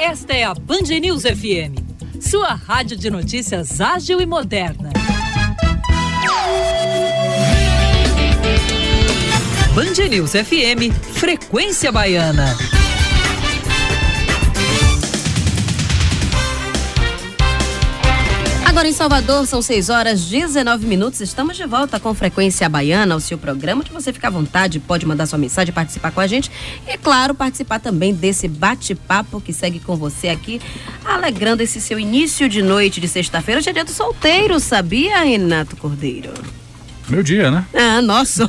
Esta é a Band News FM, sua rádio de notícias ágil e moderna. Band News FM, Frequência Baiana. Agora em Salvador são 6h19. Estamos de volta com Frequência Baiana, o seu programa, onde você fica à vontade, pode mandar sua mensagem, participar com a gente e, é claro, participar também desse bate-papo que segue com você aqui, alegrando esse seu início de noite de sexta-feira. Hoje é dia do solteiro, sabia, Renato Cordeiro? Meu dia, né? Ah, nossa!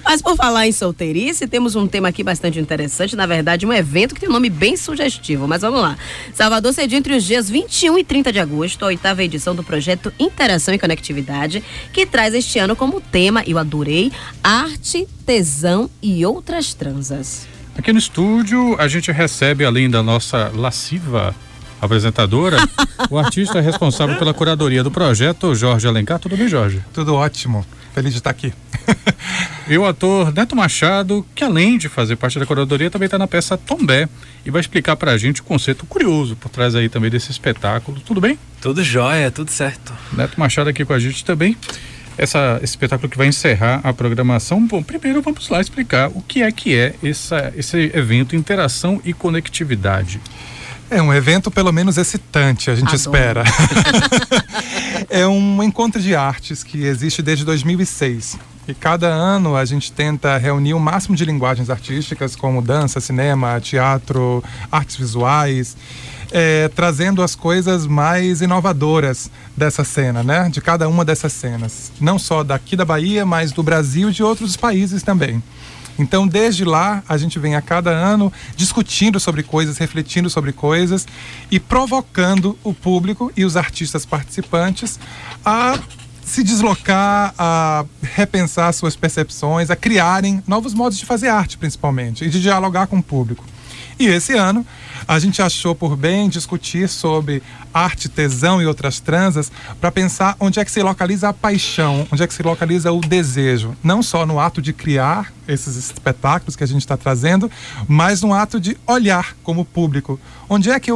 Mas por falar em solteirice, temos um tema aqui bastante interessante, na verdade um evento que tem um nome bem sugestivo, mas vamos lá. Salvador cedia entre os dias 21 e 30 de agosto, a 8ª edição do projeto Interação e Conectividade, que traz este ano como tema, eu adorei, arte, tesão e outras transas. Aqui no estúdio a gente recebe, além da nossa lasciva apresentadora, o artista responsável pela curadoria do projeto, Jorge Alencar. Tudo bem, Jorge? Tudo ótimo. Feliz de estar aqui. E o ator Neto Machado, que além de fazer parte da curadoria, também está na peça Tombé e vai explicar pra gente o conceito curioso por trás aí também desse espetáculo. Tudo bem? Tudo jóia, tudo certo. Neto Machado aqui com a gente também. Esse espetáculo que vai encerrar a programação. Bom, primeiro vamos lá explicar o que é esse evento Interação e Conectividade. É um evento pelo menos excitante, a gente espera. É um encontro de artes que existe desde 2006. E cada ano a gente tenta reunir o máximo de linguagens artísticas, como dança, cinema, teatro, artes visuais, trazendo as coisas mais inovadoras dessa cena, né? De cada uma dessas cenas. Não só daqui da Bahia, mas do Brasil e de outros países também. Então, desde lá, a gente vem a cada ano discutindo sobre coisas, refletindo sobre coisas e provocando o público e os artistas participantes a se deslocar, a repensar suas percepções, a criarem novos modos de fazer arte, principalmente, e de dialogar com o público. E esse ano, a gente achou por bem discutir sobre arte, tesão e outras transas para pensar onde é que se localiza a paixão, onde é que se localiza o desejo. Não só no ato de criar esses espetáculos que a gente está trazendo, mas no ato de olhar como público. Como é que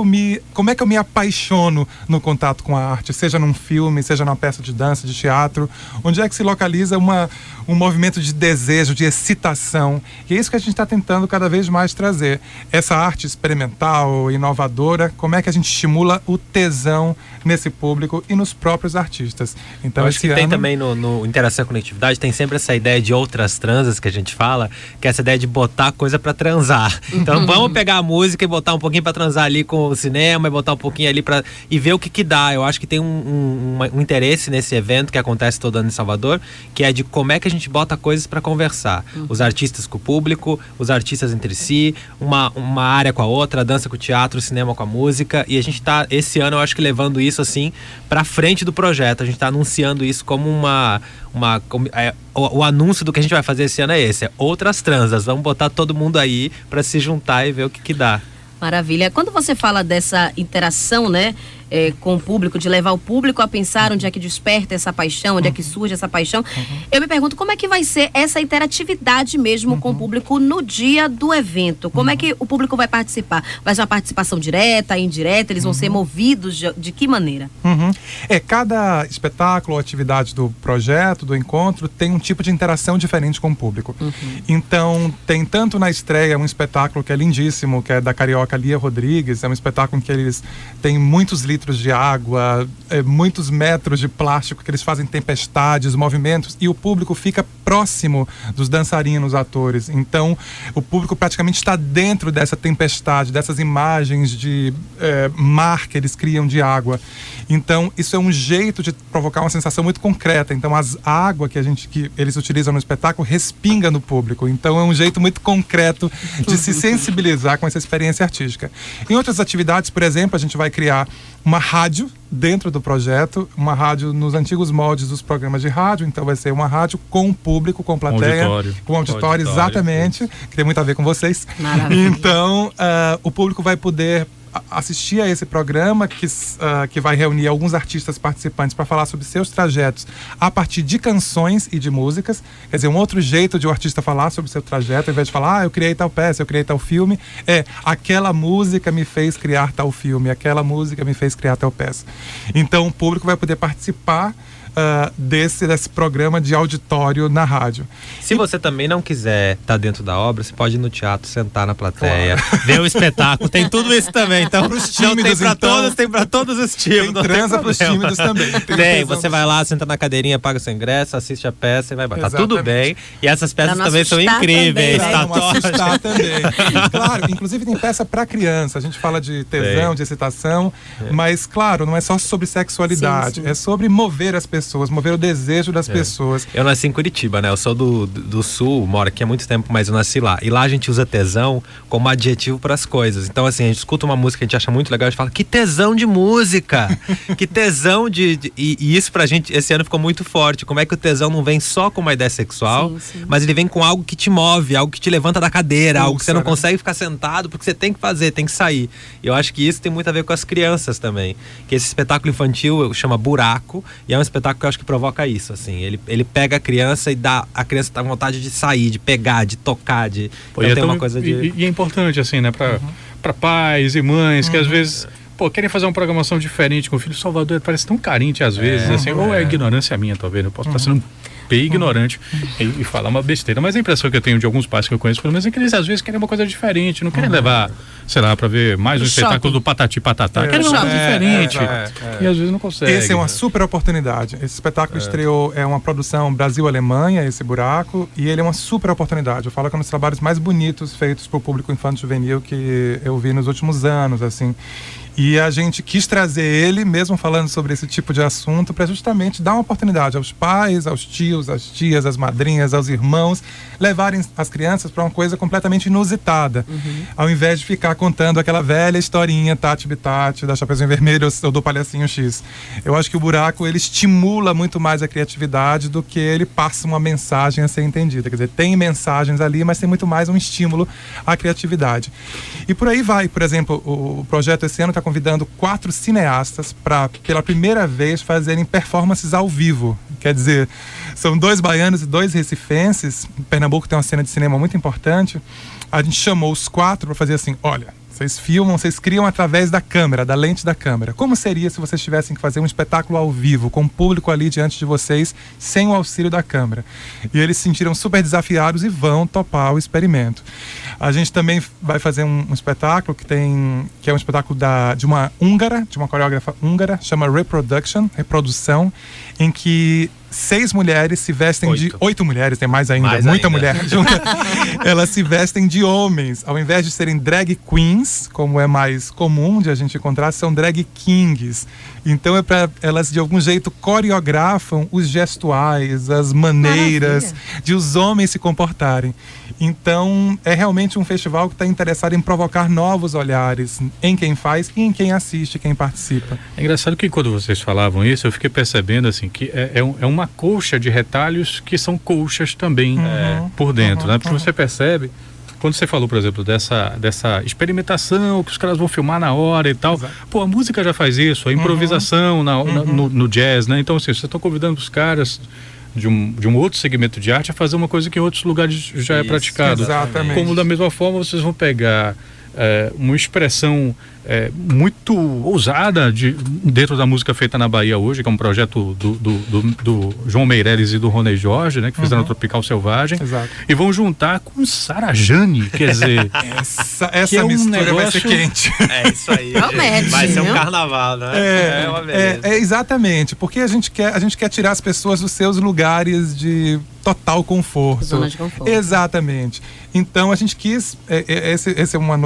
eu me apaixono no contato com a arte, seja num filme, seja numa peça de dança, de teatro, onde é que se localiza um movimento de desejo, de excitação. E é isso que a gente está tentando cada vez mais trazer. Essa arte experimental, inovadora, como é que a gente estimula o tesão nesse público e nos próprios artistas. Então, eu acho que tem também no Interação e Conectividade, tem sempre essa ideia de outras transas que a gente fala, que é essa ideia de botar coisa pra transar. Então vamos pegar a música e botar um pouquinho pra transar ali com o cinema e botar um pouquinho ali e ver o que dá. Eu acho que tem um interesse nesse evento que acontece todo ano em Salvador, que é de como é que a gente bota coisas pra conversar. Os artistas com o público, os artistas entre si, uma área com a outra, a dança com o teatro, o cinema com a música, e a gente tá, esse ano eu acho que levando isso assim pra frente do projeto. A gente tá anunciando isso como o anúncio do que a gente vai fazer esse ano é esse, outras transas. Vamos botar todo mundo aí pra se juntar e ver o que dá. Maravilha. Quando você fala dessa interação, né, com o público, de levar o público a pensar onde é que desperta essa paixão, onde é que surge essa paixão, eu me pergunto como é que vai ser essa interatividade mesmo com o público no dia do evento. Como é que o público vai participar? Vai ser uma participação direta, indireta? Eles vão ser movidos de que maneira? Cada espetáculo ou atividade do projeto, do encontro, tem um tipo de interação diferente com o público. Então, tem tanto na estreia um espetáculo que é lindíssimo, que é da carioca Lia Rodrigues. É um espetáculo em que eles têm muitos litros de água, muitos metros de plástico, que eles fazem tempestades, movimentos, e o público fica próximo dos dançarinos, atores. Então, o público praticamente está dentro dessa tempestade, dessas imagens de mar que eles criam de água. Então, isso é um jeito de provocar uma sensação muito concreta. Então, a água que eles utilizam no espetáculo respinga no público. Então, é um jeito muito concreto de se sensibilizar com essa experiência artística. Em outras atividades, por exemplo, a gente vai criar uma rádio dentro do projeto, uma rádio nos antigos moldes dos programas de rádio. Então vai ser uma rádio com público, com plateia, com auditório, exatamente, que tem muito a ver com vocês. Maravilha. Então o público vai poder assistir a esse programa que vai reunir alguns artistas participantes para falar sobre seus trajetos a partir de canções e de músicas. Quer dizer, um outro jeito de o artista falar sobre o seu trajeto, ao invés de falar, eu criei tal peça, eu criei tal filme, aquela música me fez criar tal filme, aquela música me fez criar tal peça. Então o público vai poder participar desse programa de auditório na rádio. Se você também não quiser estar dentro da obra, você pode ir no teatro, sentar na plateia, ver o espetáculo, tem tudo isso também. Então, pros tímidos, tem pra todos os tipos. Tem transa pros tímidos também. Tem, você vai lá, senta na cadeirinha, paga seu ingresso, assiste a peça e vai embora. Tá tudo bem. E essas peças também são incríveis. Também, né? Assustar também. Claro, inclusive tem peça pra criança. A gente fala de tesão, de excitação, mas claro, não é só sobre sexualidade, é sobre mover as pessoas, mover o desejo das pessoas. Eu nasci em Curitiba, né? Eu sou do sul, moro aqui há muito tempo, mas eu nasci lá. E lá a gente usa tesão como adjetivo para as coisas. Então, assim, a gente escuta uma música que a gente acha muito legal, a gente fala, que tesão de música! Que tesão E isso pra gente, esse ano ficou muito forte. Como é que o tesão não vem só com uma ideia sexual, mas ele vem com algo que te move, algo que te levanta da cadeira, algo que você não consegue ficar sentado, porque você tem que fazer, tem que sair. E eu acho que isso tem muito a ver com as crianças também. Que esse espetáculo infantil chama Buraco, e é um espetáculo que eu acho que provoca isso, assim. Ele pega a criança e a criança tá com vontade de sair, de pegar, de tocar, então tem uma coisa de... E é importante, assim, né, pra pais e mães que às vezes... querem fazer uma programação diferente com o filho. Salvador parece tão carente às vezes, assim, ou é ignorância minha, talvez, eu posso estar sendo bem ignorante e falar uma besteira, mas a impressão que eu tenho de alguns pais que eu conheço, pelo menos, é que eles às vezes querem uma coisa diferente, não querem levar, sei lá, pra ver mais um espetáculo do Patati Patatá, querem uma coisa diferente, e às vezes não consegue. Essa é uma super oportunidade. Esse espetáculo estreou, é uma produção Brasil-Alemanha, esse Buraco, e ele é uma super oportunidade. Eu falo que é um dos trabalhos mais bonitos feitos pro público infanto-juvenil que eu vi nos últimos anos, assim. E a gente quis trazer ele, mesmo falando sobre esse tipo de assunto, para justamente dar uma oportunidade aos pais, aos tios, às tias, às madrinhas, aos irmãos, levarem as crianças para uma coisa completamente inusitada. Ao invés de ficar contando aquela velha historinha Tati Bitati, da Chapeuzinho Vermelho ou do Palhacinho X. Eu acho que o Buraco, ele estimula muito mais a criatividade do que ele passa uma mensagem a ser entendida. Quer dizer, tem mensagens ali, mas tem muito mais um estímulo à criatividade. E por aí vai. Por exemplo, o projeto esse ano está convidando 4 cineastas para, pela primeira vez, fazerem performances ao vivo. Quer dizer, são 2 baianos e 2 recifenses. Pernambuco tem uma cena de cinema muito importante. A gente chamou os 4 para fazer assim, olha, vocês filmam, vocês criam através da câmera, da lente da câmera. Como seria se vocês tivessem que fazer um espetáculo ao vivo, com o público ali diante de vocês, sem o auxílio da câmera? E eles se sentiram super desafiados e vão topar o experimento. A gente também vai fazer um espetáculo que é um espetáculo de uma húngara, de uma coreógrafa húngara, chama Reprodução, em que 6 mulheres se vestem 8 mulheres, tem mais ainda, muita mulher junta. Elas se vestem de homens. Ao invés de serem drag queens, como é mais comum de a gente encontrar, são drag kings. Então elas de algum jeito coreografam os gestuais, as maneiras de os homens se comportarem. Então é realmente um festival que está interessado em provocar novos olhares em quem faz e em quem assiste, quem participa. É engraçado que quando vocês falavam isso, eu fiquei percebendo assim que é uma colcha de retalhos que são colchas também por dentro, né? Porque você percebe, quando você falou, por exemplo, dessa experimentação que os caras vão filmar na hora e tal, a música já faz isso, a improvisação no jazz, né? Então, assim, vocês estão convidando os caras de um outro segmento de arte a fazer uma coisa que em outros lugares já é praticado. Exatamente. Como da mesma forma vocês vão pegar uma expressão muito ousada dentro da música feita na Bahia hoje, que é um projeto do João Meirelles e do Rony Jorge, né, que fizeram o Tropical Selvagem. Exato. E vão juntar com Sarajane, quer dizer... essa mistura vai ser quente. É isso aí. Vai ser um carnaval, né? Exatamente, porque a gente quer tirar as pessoas dos seus lugares de total conforto. Zona de conforto. Exatamente. Então a gente quis,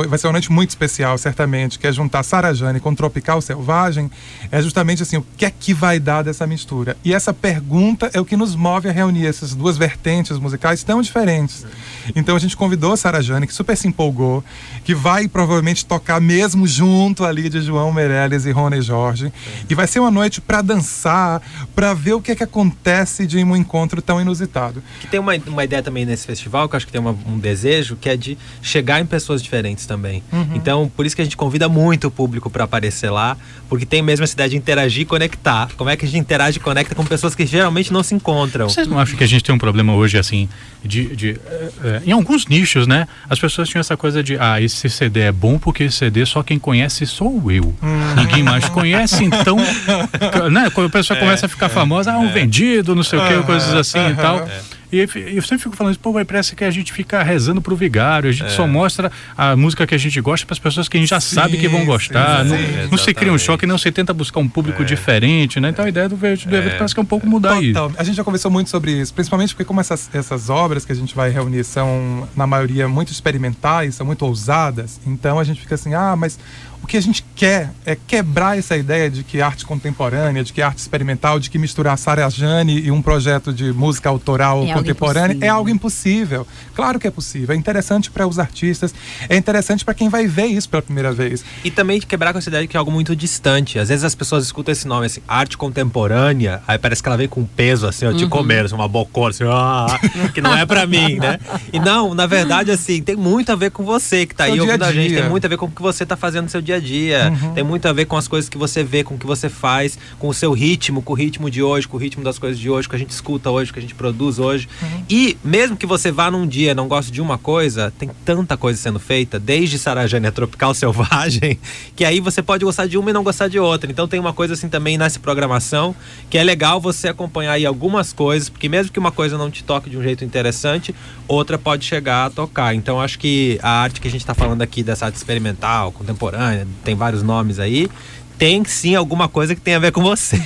vai ser uma noite muito especial, certamente, que é juntar Sarajane com Tropical Selvagem, é justamente assim, o que é que vai dar dessa mistura? E essa pergunta é o que nos move a reunir essas 2 vertentes musicais tão diferentes. Então a gente convidou a Sarajane, que super se empolgou, que vai provavelmente tocar mesmo junto ali de João Meirelles e Rony Jorge, e vai ser uma noite para dançar, para ver o que é que acontece de um encontro tão inusitado. Que tem uma ideia também nesse festival, que eu acho que tem um desejo, que é de chegar em pessoas diferentes também. Então, por isso que a gente convida muito público para aparecer lá, porque tem mesmo essa ideia de interagir e conectar. Como é que a gente interage e conecta com pessoas que geralmente não se encontram? Vocês não acham que a gente tem um problema hoje, assim, em alguns nichos, né? As pessoas tinham essa coisa de, esse CD é bom porque esse CD só quem conhece sou eu. Ninguém mais conhece, então, né? Quando a pessoa começa a ficar famosa, um vendido, não sei o que, coisas assim e tal. E eu sempre fico falando isso, parece que a gente fica rezando pro vigário, a gente só mostra a música que a gente gosta para as pessoas que a gente já sabe que vão gostar, não se cria um choque, não se tenta buscar um público diferente, né? Então a ideia do evento parece que é um pouco mudar isso. A gente já conversou muito sobre isso, principalmente porque como essas obras que a gente vai reunir são, na maioria, muito experimentais, são muito ousadas, então a gente fica assim, mas o que a gente quer é quebrar essa ideia de que arte contemporânea, de que arte experimental, de que misturar Sarah Jane e um projeto de música autoral contemporânea é algo impossível. Claro que é possível, é interessante para os artistas, é interessante para quem vai ver isso pela primeira vez. E também de quebrar com essa ideia de que é algo muito distante. Às vezes as pessoas escutam esse nome, assim, arte contemporânea, aí parece que ela vem com peso, assim, te comer, assim, uma bocona, assim, que não é para mim, né? E não, na verdade, assim, tem muito a ver com você que tá aí ouvindo a gente, tem muito a ver com o que você tá fazendo no seu dia a dia, tem muito a ver com as coisas que você vê, com o que você faz, com o seu ritmo, com o ritmo de hoje, com o ritmo das coisas de hoje, que a gente escuta hoje, que a gente produz hoje. E mesmo que você vá num dia e não goste de uma coisa, tem tanta coisa sendo feita, desde Sarah Jane a Tropical Selvagem, que aí você pode gostar de uma e não gostar de outra. Então tem uma coisa assim também nessa programação, que é legal você acompanhar aí algumas coisas, porque mesmo que uma coisa não te toque de um jeito interessante, outra pode chegar a tocar. Então acho que a arte que a gente está falando aqui, dessa arte experimental, contemporânea, tem vários nomes aí, tem sim alguma coisa que tem a ver com você.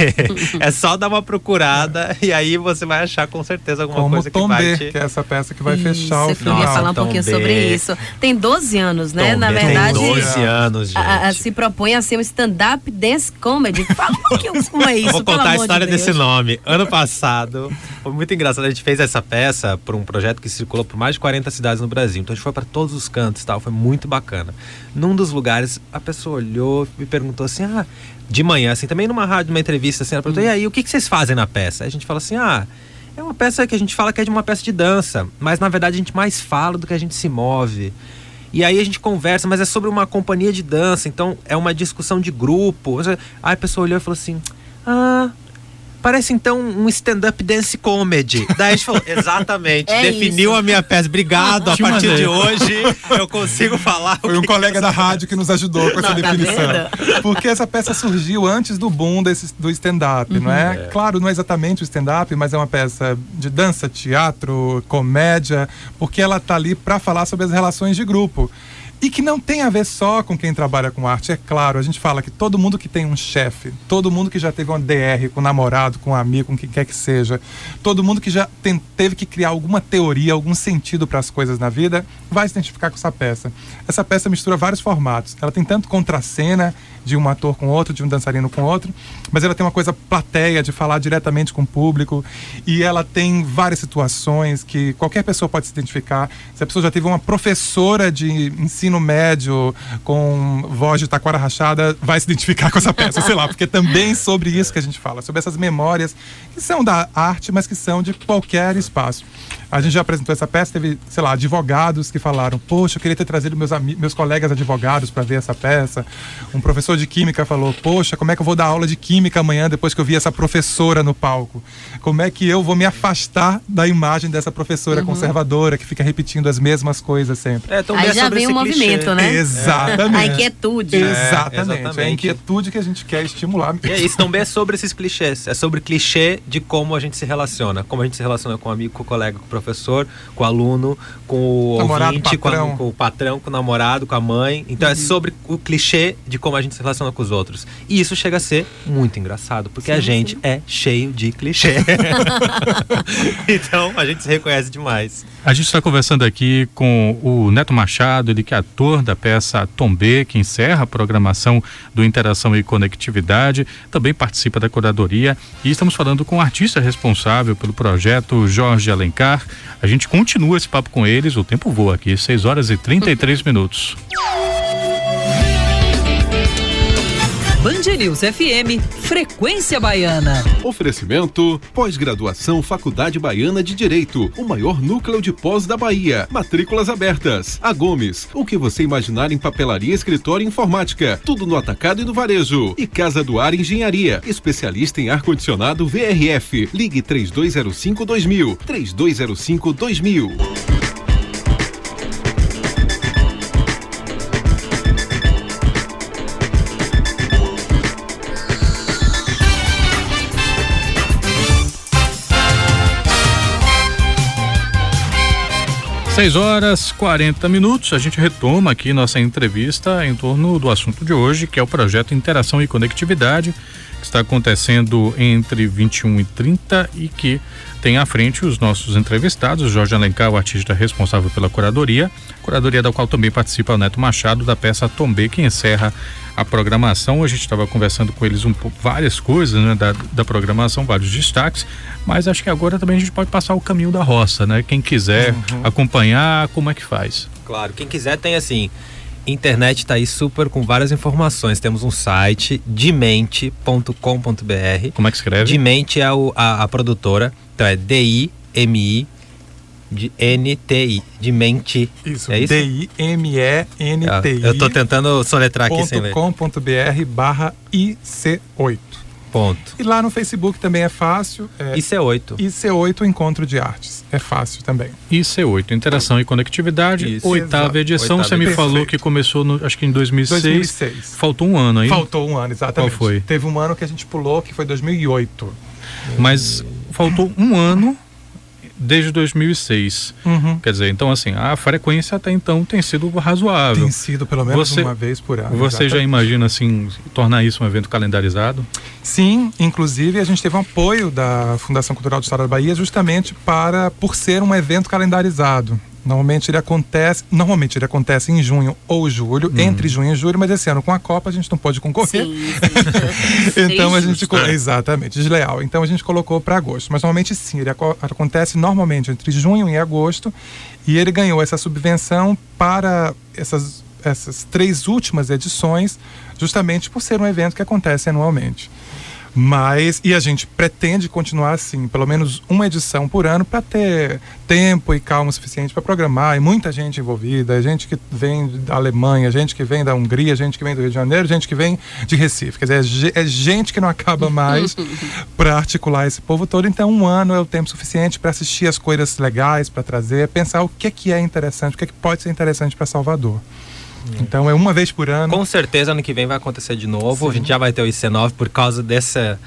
É só dar uma procurada e aí você vai achar com certeza alguma coisa que vai te... que é essa peça que vai fechar o final. Eu ia falar um pouquinho sobre isso. Tem 12 anos, né? Na verdade, tem 12 anos, gente. Se propõe a ser um stand-up dance comedy. Fala um pouquinho como é isso, Vou contar a história desse nome. Ano passado, foi muito engraçado. A gente fez essa peça por um projeto que circulou por mais de 40 cidades no Brasil. Então a gente foi para todos os cantos e tal. Foi muito bacana. Num dos lugares, a pessoa olhou e perguntou assim, de manhã, assim, também numa rádio, numa entrevista, assim, ela perguntou, e aí, o que vocês fazem na peça? Aí a gente fala assim, é uma peça que a gente fala que é de uma peça de dança, mas na verdade a gente mais fala do que a gente se move. E aí a gente conversa, mas é sobre uma companhia de dança, então é uma discussão de grupo. Aí a pessoa olhou e falou assim, parece então um stand-up dance comedy. Daí a gente falou, exatamente, definiu isso. A minha peça. Obrigado, a partir de hoje eu consigo falar. Foi um colega da rádio que nos ajudou com essa definição. Porque essa peça surgiu antes do boom do stand-up, não é? Claro, não é exatamente o stand-up, mas é uma peça de dança, teatro, comédia, porque ela tá ali para falar sobre as relações de grupo. E que não tem a ver só com quem trabalha com arte. É claro, a gente fala que todo mundo que tem um chefe, todo mundo que já teve uma DR com um namorado, com um amigo, com quem quer que seja, todo mundo que já teve que criar alguma teoria, algum sentido para as coisas na vida, vai se identificar com essa peça. Essa peça mistura vários formatos. Ela tem tanto contracena de um ator com outro, de um dançarino com outro, mas ela tem uma coisa plateia, de falar diretamente com o público, e ela tem várias situações que qualquer pessoa pode se identificar. Se a pessoa já teve uma professora de ensino médio com voz de taquara rachada, vai se identificar com essa peça, sei lá, porque é também sobre isso que a gente fala, sobre essas memórias que são da arte, mas que são de qualquer espaço. A gente já apresentou essa peça, teve, sei lá, advogados que falaram, poxa, eu queria ter trazido meus colegas advogados para ver essa peça. Um professor de química falou, poxa, como é que eu vou dar aula de química amanhã depois que eu vi essa professora no palco? Como é que eu vou me afastar da imagem dessa professora conservadora que fica repetindo as mesmas coisas sempre? Aí já vem o movimento, né? Exatamente. A inquietude. Exatamente. É a inquietude que a gente quer estimular mesmo. E é isso, também é sobre esses clichês. É sobre clichê de como a gente se relaciona. Como a gente se relaciona com o amigo, com o colega, com o professor, com o aluno, com o namorado, ouvinte, com o patrão, com o namorado, com a mãe. Então é sobre o clichê de como a gente se relaciona com os outros. E isso chega a ser muito engraçado, porque a gente é cheio de clichê. Então a gente se reconhece demais. A gente está conversando aqui com o Neto Machado, ele que é ator da peça Tombê, que encerra a programação do Interação e Conectividade, também participa da curadoria, e estamos falando com o artista responsável pelo projeto, Jorge Alencar. A gente continua esse papo com eles, o tempo voa aqui, 6h33. Band News FM, Frequência Baiana. Oferecimento, pós-graduação Faculdade Baiana de Direito, o maior núcleo de pós da Bahia. Matrículas abertas. A Gomes, o que você imaginar em papelaria, escritório e informática. Tudo no atacado e no varejo. E Casa do Ar Engenharia, especialista em ar-condicionado VRF. Ligue 3205-2000. 3205-2000. 6h40. A gente retoma aqui nossa entrevista em torno do assunto de hoje, que é o projeto Interação e Conectividade, que está acontecendo entre 21 e 30 e que tem à frente os nossos entrevistados, Jorge Alencar, o artista responsável pela curadoria da qual também participa o Neto Machado, da peça Tombê, que encerra a programação. A gente estava conversando com eles várias coisas, né, da programação, vários destaques, mas acho que agora também a gente pode passar o caminho da roça, né? Quem quiser acompanhar, como é que faz? Claro, quem quiser tem assim, internet tá aí super com várias informações. Temos um site, dimente.com.br. Como é que escreve? Dimente é a produtora, então é D-I-M-I de N-T-I, Dimente. Isso, é isso? D-I-M-E-N-T-I. Eu tô tentando soletrar aqui sem ler. .com.br/IC8. Ponto. E lá no Facebook também é fácil. IC8. IC8 Encontro de Artes. É fácil também. IC8, Interação e Conectividade, Isso, oitava edição. Você me falou que começou, acho que em 2006. Faltou um ano aí? Faltou um ano, exatamente. Qual foi? Teve um ano que a gente pulou, que foi 2008. Mas faltou um ano desde 2006. Quer dizer, então assim, a frequência até então tem sido razoável. Tem sido pelo menos uma vez por ano. Você já imagina assim, tornar isso um evento calendarizado? Sim, inclusive a gente teve um apoio da Fundação Cultural do Estado da Bahia justamente por ser um evento calendarizado. Normalmente ele acontece em junho ou julho, entre junho e julho, mas esse ano com a Copa a gente não pode concorrer. Sim. Então a gente exatamente, desleal. Então a gente colocou para agosto, mas normalmente sim, ele acontece normalmente entre junho e agosto, e ele ganhou essa subvenção para essas 3 últimas edições, justamente por ser um evento que acontece anualmente. E a gente pretende continuar assim, pelo menos uma edição por ano, para ter tempo e calma suficiente para programar. E muita gente envolvida, gente que vem da Alemanha, gente que vem da Hungria, gente que vem do Rio de Janeiro, gente que vem de Recife. Quer dizer, é gente que não acaba mais para articular esse povo todo. Então, um ano é o tempo suficiente para assistir as coisas legais, para trazer, pensar o que é interessante, o que pode ser interessante para Salvador. Então é uma vez por ano. Com certeza ano que vem vai acontecer de novo. Sim. A gente já vai ter o IC9 por causa desse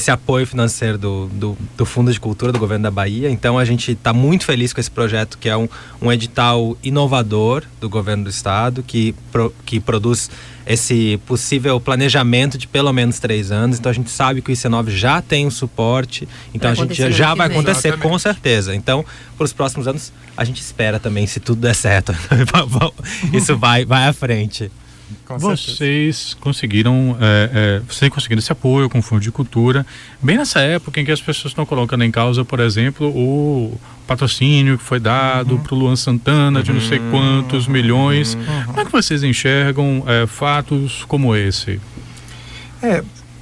apoio financeiro do Fundo de Cultura do Governo da Bahia. Então a gente está muito feliz com esse projeto, que é um edital inovador do Governo do Estado, que produz esse possível planejamento de pelo menos 3 anos. Então a gente sabe que o IC9 já tem um suporte, então a gente já vai acontecer. Exatamente. Com certeza. Então, para os próximos anos, a gente espera também, se tudo der certo, isso vai à frente. Vocês conseguiram esse apoio com o Fundo de Cultura, bem nessa época em que as pessoas estão colocando em causa, por exemplo, o patrocínio que foi dado para o Luan Santana de não sei quantos milhões. Como é que vocês enxergam fatos como esse?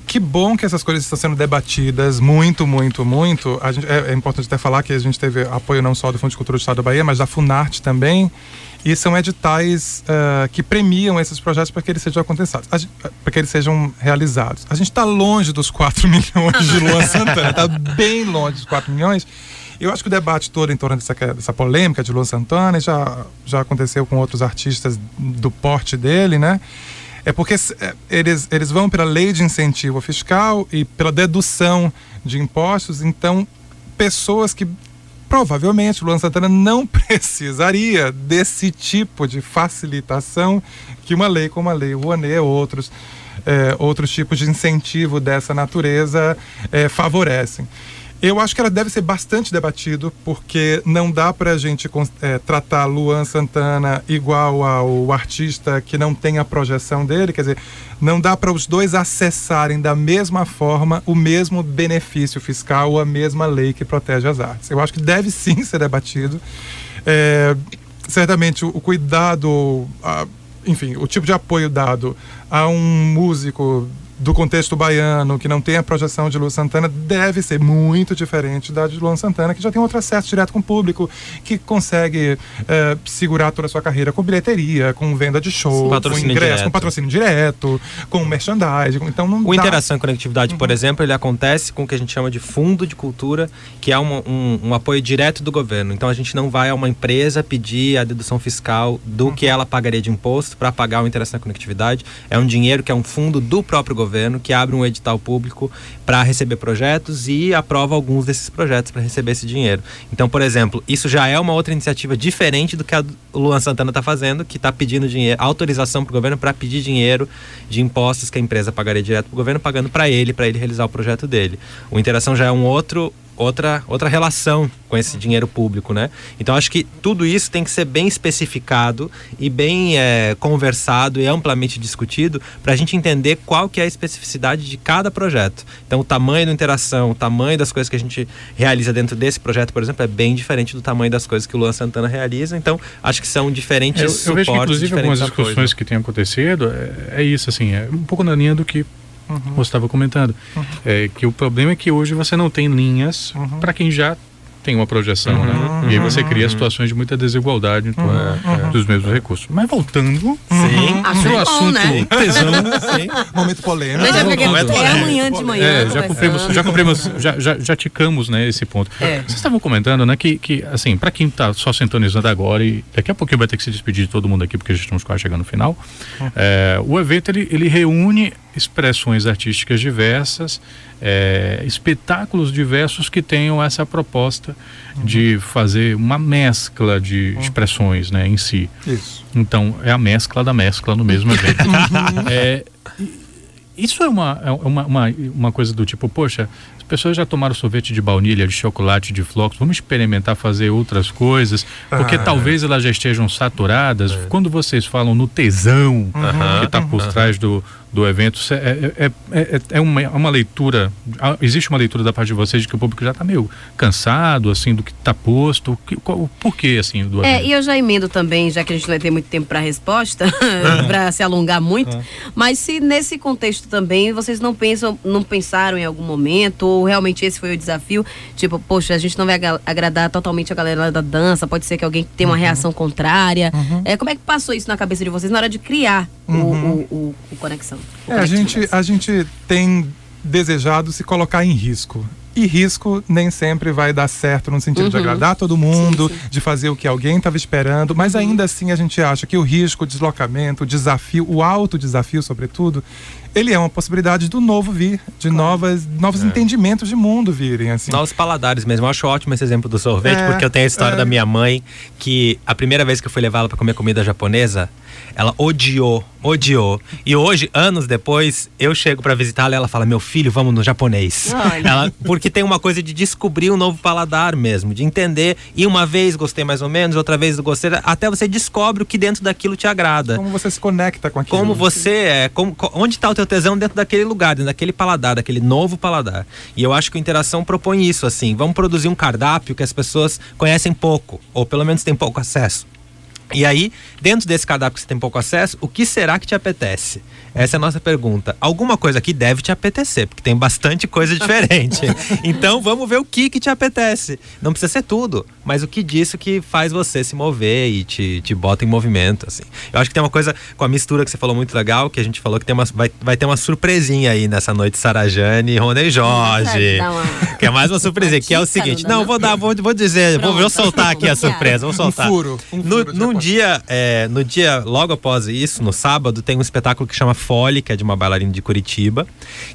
Que bom que essas coisas estão sendo debatidas muito, muito, muito. É importante até falar que a gente teve apoio não só do Fundo de Cultura do Estado da Bahia, mas da Funarte também. E são editais que premiam esses projetos para que eles sejam para que eles sejam realizados. A gente está longe dos 4 milhões de Luan Santana, está bem longe dos 4 milhões. Eu acho que o debate todo em torno dessa polêmica de Luan Santana já aconteceu com outros artistas do porte dele, né? É porque eles vão pela lei de incentivo fiscal e pela dedução de impostos. Então, pessoas que provavelmente o Luan Santana não precisaria desse tipo de facilitação que uma lei como a Lei Rouanet outros tipos de incentivo dessa natureza favorecem. Eu acho que ela deve ser bastante debatido, porque não dá pra gente tratar Luan Santana igual ao artista que não tem a projeção dele. Quer dizer, não dá para os dois acessarem da mesma forma o mesmo benefício fiscal ou a mesma lei que protege as artes. Eu acho que deve sim ser debatido. Certamente o cuidado, enfim, o tipo de apoio dado a um músico do contexto baiano, que não tem a projeção de Luan Santana, deve ser muito diferente da de Luan Santana, que já tem outro acesso direto com o público, que consegue segurar toda a sua carreira com bilheteria, com venda de show, com ingresso, com patrocínio direto, com merchandising. Então não o Interação e Conectividade, por exemplo, ele acontece com o que a gente chama de fundo de cultura, que é um apoio direto do governo. Então a gente não vai a uma empresa pedir a dedução fiscal do que ela pagaria de imposto para pagar o Interação e Conectividade. É um dinheiro que é um fundo do próprio governo, que abre um edital público para receber projetos e aprova alguns desses projetos para receber esse dinheiro. Então, por exemplo, isso já é uma outra iniciativa diferente do que a Luan Santana está fazendo, que está pedindo dinheiro, autorização para o governo para pedir dinheiro de impostos que a empresa pagaria direto para o governo, pagando para ele realizar o projeto dele. O Interação já é outra relação com esse dinheiro público, né? Então acho que tudo isso tem que ser bem especificado e bem conversado e amplamente discutido para a gente entender qual que é a especificidade de cada projeto. Então o tamanho da Interação, o tamanho das coisas que a gente realiza dentro desse projeto, por exemplo, é bem diferente do tamanho das coisas que o Luan Santana realiza. Então acho que são diferentes suportes. Eu vejo que inclusive algumas discussões apoios, né? que têm acontecido é isso, assim, é um pouco na linha do que você estava comentando, que o problema é que hoje você não tem linhas para quem já tem uma projeção, né? E aí você cria situações de muita desigualdade em torno dos mesmos recursos. Mas voltando pro assunto, né? tesão, momento polêmico. É amanhã de manhã. já ticamos, né, esse ponto. Vocês estavam comentando, né, que assim, para quem está só sintonizando agora, e daqui a pouquinho vai ter que se despedir de todo mundo aqui, porque já estamos quase chegando no final, o evento ele reúne expressões artísticas diversas, espetáculos diversos que tenham essa proposta de fazer uma mescla de expressões, né, em si. Isso. Então, é a mescla da mescla no mesmo evento. Isso é uma coisa do tipo, poxa, as pessoas já tomaram sorvete de baunilha, de chocolate, de flocos, vamos experimentar fazer outras coisas, porque talvez elas já estejam saturadas. Quando vocês falam no tesão que está por trás do evento, é uma leitura, existe uma leitura da parte de vocês de que o público já está meio cansado, assim, do que está posto, o porquê, assim, do evento? E eu já emendo também, já que a gente não vai ter muito tempo para a resposta, para se alongar muito, mas se nesse contexto também vocês não pensaram em algum momento, ou realmente esse foi o desafio, tipo, poxa, a gente não vai agradar totalmente a galera da dança, pode ser que alguém tenha uma reação contrária. Como é que passou isso na cabeça de vocês na hora de criar o Conexão? A gente tem desejado se colocar em risco. E risco nem sempre vai dar certo no sentido de agradar todo mundo, de fazer o que alguém estava esperando, mas ainda assim a gente acha que o risco, o deslocamento, o desafio, o alto desafio, sobretudo, ele é uma possibilidade do novo vir, de novos entendimentos de mundo virem, assim. Novos paladares mesmo. Eu acho ótimo esse exemplo do sorvete, porque eu tenho a história da minha mãe, que a primeira vez que eu fui levá-la para comer comida japonesa, ela odiou. E hoje, anos depois, eu chego para visitá-la e ela fala, meu filho, vamos no japonês. Porque tem uma coisa de descobrir um novo paladar mesmo, de entender, e uma vez gostei mais ou menos, outra vez gostei, até você descobre o que dentro daquilo te agrada. Como você se conecta com aquilo. Como você onde está o teu tesão dentro daquele lugar, dentro daquele paladar, daquele novo paladar. E eu acho que a Interação propõe isso, assim, vamos produzir um cardápio que as pessoas conhecem pouco, ou pelo menos têm pouco acesso. E aí, dentro desse cardápio que você tem pouco acesso, o que será que te apetece? Essa é a nossa pergunta. Alguma coisa aqui deve te apetecer, porque tem bastante coisa diferente. Então, vamos ver o que te apetece. Não precisa ser tudo, mas o que disso que faz você se mover e te bota em movimento, assim. Eu acho que tem uma coisa com a mistura que você falou muito legal, que a gente falou que vai ter uma surpresinha aí nessa noite, Sarajane e Rony Jorge. Que é mais uma surpresinha, que é o seguinte. Não, vou dizer, vou soltar aqui a surpresa, vou soltar. No dia logo após isso, no sábado, tem um espetáculo que chama Fole, que é de uma bailarina de Curitiba,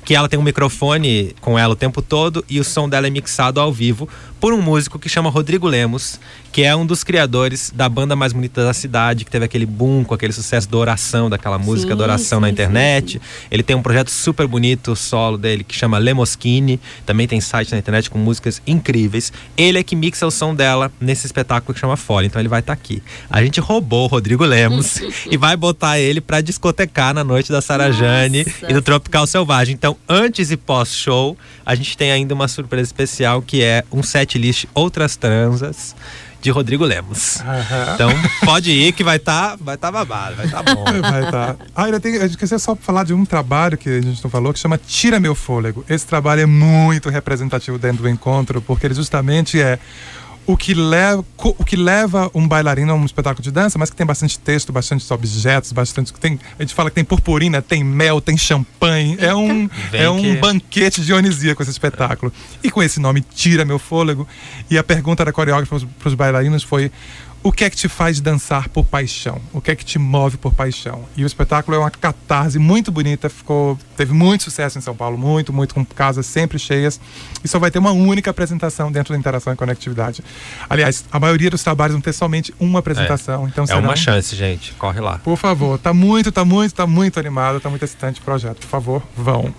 que ela tem um microfone com ela o tempo todo e o som dela é mixado ao vivo por um músico que chama Rodrigo Lemos, que é um dos criadores da banda mais bonita da cidade, que teve aquele boom com aquele sucesso da Oração, daquela música da Oração na internet. Ele tem um projeto super bonito, solo dele, que chama Lemoschini, também tem site na internet com músicas incríveis. Ele é que mixa o som dela nesse espetáculo que chama Fole, então ele vai estar aqui. A gente roubou o Rodrigo Lemos e vai botar ele pra discotecar na noite da Sarajane e do Tropical Selvagem. Então, antes e pós-show, a gente tem ainda uma surpresa especial, que é um setlist Outras Transas, de Rodrigo Lemos. Aham. Então pode ir que vai tá babado, vai tá bom. Vai tá. Eu esqueci só falar de um trabalho que a gente não falou, que chama Tira Meu Fôlego. Esse trabalho é muito representativo dentro do encontro, porque ele justamente é o que leva um bailarino a um espetáculo de dança, mas que tem bastante texto, bastante objetos, a gente fala que tem purpurina, tem mel, tem champanhe. É um banquete dionisíaco esse espetáculo. E com esse nome, Tira Meu Fôlego. E a pergunta da coreógrafa para os bailarinos foi: o que é que te faz dançar por paixão? O que é que te move por paixão? E o espetáculo é uma catarse muito bonita, teve muito sucesso em São Paulo, muito, com casas sempre cheias, e só vai ter uma única apresentação dentro da Interação e Conectividade. Aliás, a maioria dos trabalhos vão ter somente uma apresentação. Então é uma chance, gente. Corre lá. Por favor, tá muito animado, tá muito excitante o projeto. Por favor, vão.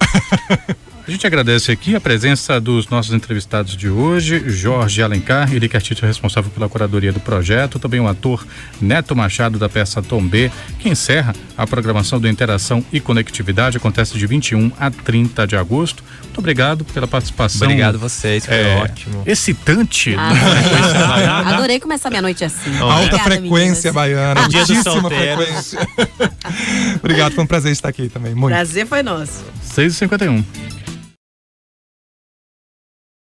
A gente agradece aqui a presença dos nossos entrevistados de hoje, Jorge Alencar, ele que é artista responsável pela curadoria do projeto, também o ator Neto Machado da peça Tom B, que encerra a programação do Interação e Conectividade, acontece de 21 a 30 de agosto. Muito obrigado pela participação. Obrigado a vocês, foi ótimo. Excitante. Adorei começar minha noite assim. Alta frequência baiana, Dia dos altíssima solteiros. frequência. Obrigado, foi um prazer estar aqui também. Muito. Prazer foi nosso. 6h51.